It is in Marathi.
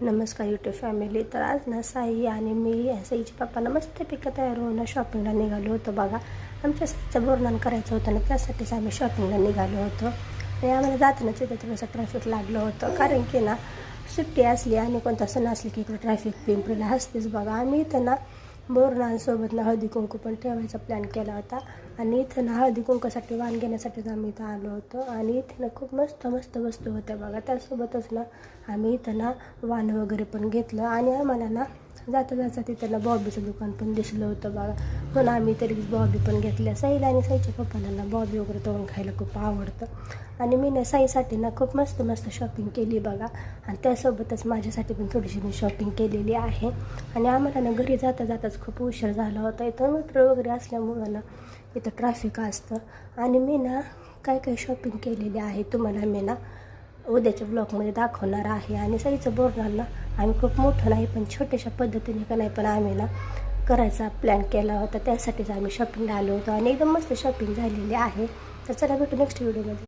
नमस्कार यूट्यूब फॅमिली. तर आज ना साई आणि मी साईच्या पप्पांना मस्तपैकी तयार होऊन शॉपिंगला निघालो होतो. बघा, आमच्या साईचं बोरनान करायचं होतं ना, त्यासाठीच आम्ही शॉपिंगला निघालो होतो. आणि आम्हाला जातानाच इथं थोडंसं ट्रॅफिक लागलं होतं, कारण की ना सुट्टी असली आणि कोणता सण असली की इकडे ट्रॅफिक पिंपरीला असतेच. बघा, आम्ही इथं ना बोरनांसोबत ना हळदी कुंकू पण ठेवायचा प्लॅन केला होता. आणि इथं ना हळदी कुंकासाठी वाण घेण्यासाठीच आम्ही इथं आलो होतो. आणि इथे ना खूप मस्त मस्त वस्तू होत्या. बघा, त्यासोबतच ना आम्ही इथं ना वाण वगैरे पण घेतलं. आणि आम्हाला ना जाता जाता तिथं ना बॉबीचं दुकान पण दिसलं होतं. बघा, म्हणून आम्ही तरीच बॉबी पण घेतल्या. साईला आणि साईच्या पप्पाला ना बॉबी वगैरे तळून खायला खूप आवडतं. आणि मी ना साईसाठी ना खूप मस्त मस्त शॉपिंग केली बघा. आणि त्यासोबतच माझ्यासाठी पण थोडीशी मी शॉपिंग केलेली आहे. आणि आम्हाला ना घरी जाता जाताच खूप उशीर झाला होता. इथं मेट्रो वगैरे असल्यामुळं ना इथं ट्रॅफिक असतं. आणि मी ना काय काय शॉपिंग केलेली आहे तुम्हाला मी ना उद्याच्या ब्लॉगमध्ये दाखवणार आहे. आणि साईचं बोरणार ना आम्ही खूप मोठं नाही पण छोट्याशा पद्धतीने का नाही पण आम्ही ना करायचा प्लॅन केला होता. त्यासाठीच आम्ही शॉपिंगला आलो होतो. आणि एकदम मस्त शॉपिंग झालेली आहे. तर चला भेटू नेक्स्ट व्हिडिओमध्ये.